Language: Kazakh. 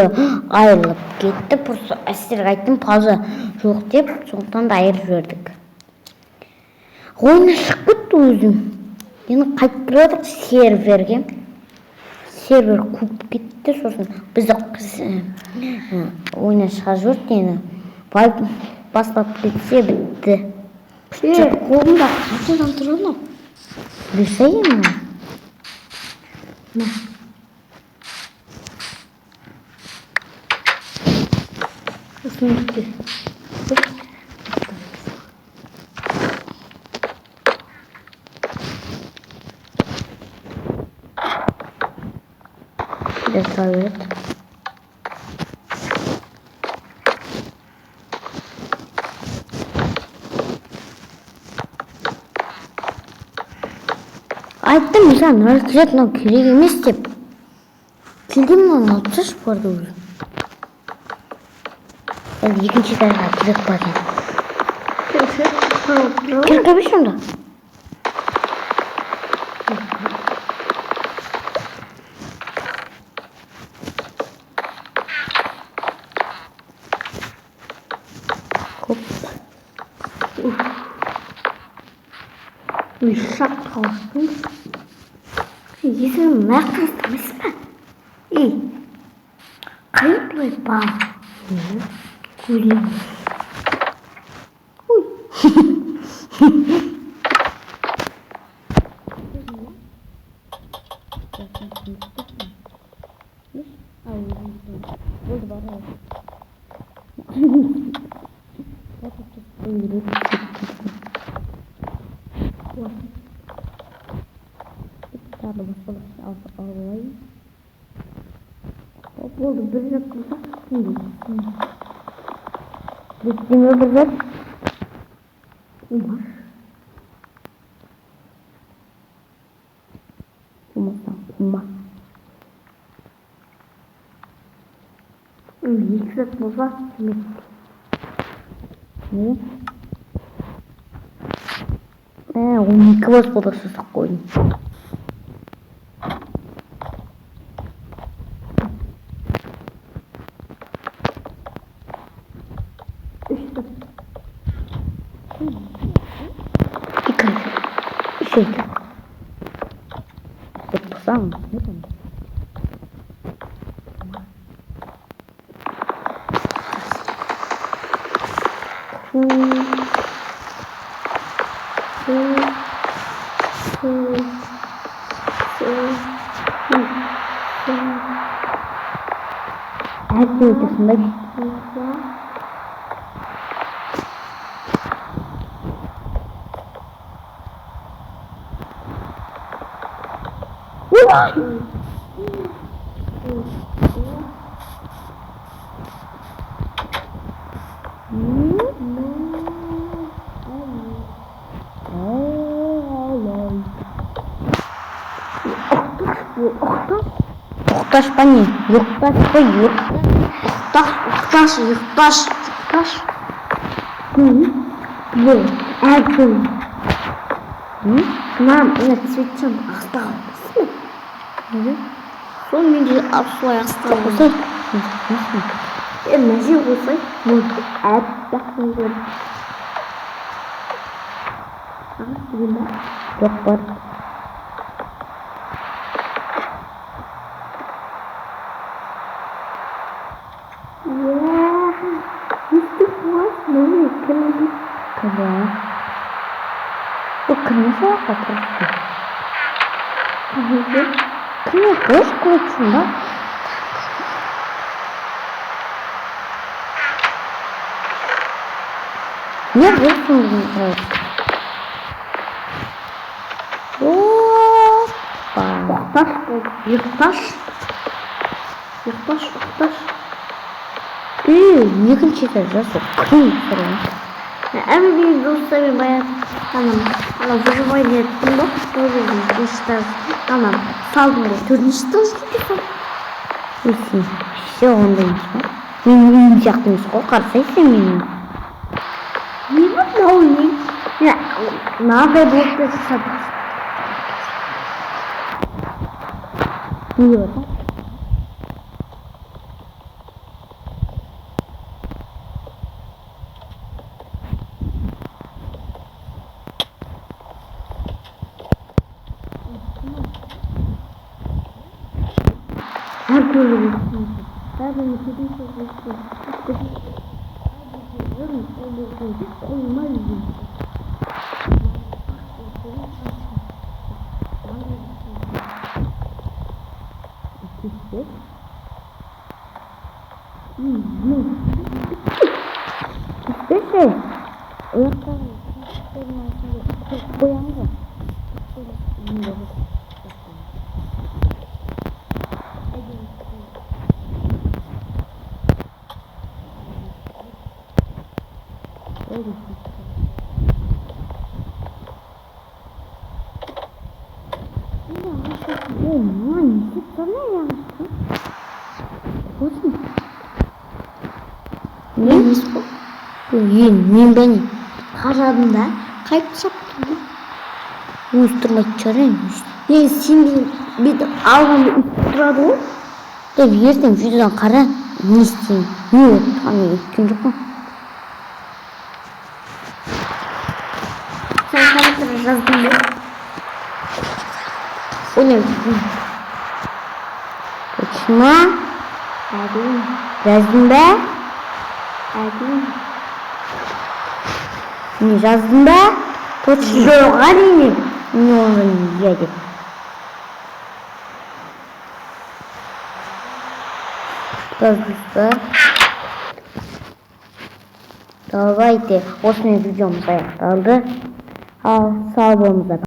айырылып кетті. Просто сіздерге айттым, пауза жоқ деп, сондықтан да айырып жібердік. Ойына шығып кетті өзім. Енді қайтып келе жатырмық серверге. Сервер куып кетті, сосын бізді ойына шығарып жіберді. Енді бастап кетсе бітті. қолымда қайтадан тұр ма? Білсейін ма? Өсімдікке. Тұра береді. Айттым, саған рөлкілет мынау керек емес деп. Келдім мынау алып тасташы барды уже. Әлде екінші дарға керек па екен? Керек емес онда. Шақ қалыштың. Есігін мәқ қыстамайсыз ба? Қайып бұлай ба? Көйлем. Болды, бір жақ қылсақ түскендей. Беттеме бір жақ? Умаш. Умастан, ума. Екі жақ болса, түмек. Не? 12 бас болды сызық қойдым. Üç Tutmasam mı? Ne demek? Her şey ortasında Уқташ па не? Юқташ па юқ? Уқташ. Бұл, әкім. Мам, цветчен астағы басын. Сол мен де солай астағы Қосай? Мәже қосай. Әттәқтен көріп. Ағыз деген ба? Жоқ бар. Когда? Кірмесе қатырысты. Кірме қош қойсын ба? Не болсын біздің құрайды? Уқташ болды. Уқташ. Екінші жасу күн тұрған. Әмірген достармен баян анам выживание еттім ба? Анам салдым ба? 4-ші тылшты деп Өсін, все онда емес па? Мен жақты емес қой, қарсайсың менің. Не бар мынау не? Мынандай болып та жасады. Не бар? Мен бәне Қарадым да, қайтып шаптым. ойыстырмайды шығар емес. Мен сен бүйтіп алғанда үйтіп тұрады ғой. Ертең видеодан қара, не істеймін? Не отқан еткен жоқ қой. Sen karakteri yazdın mı? O ne? Uçma. Hadi. Yazdın be. Hadi. Ne yazdın be? Yok hadi. Ne onu yedi. Arkadaşlar. Давайте. Осымен видеомuz ayaklandı. Sağ olun.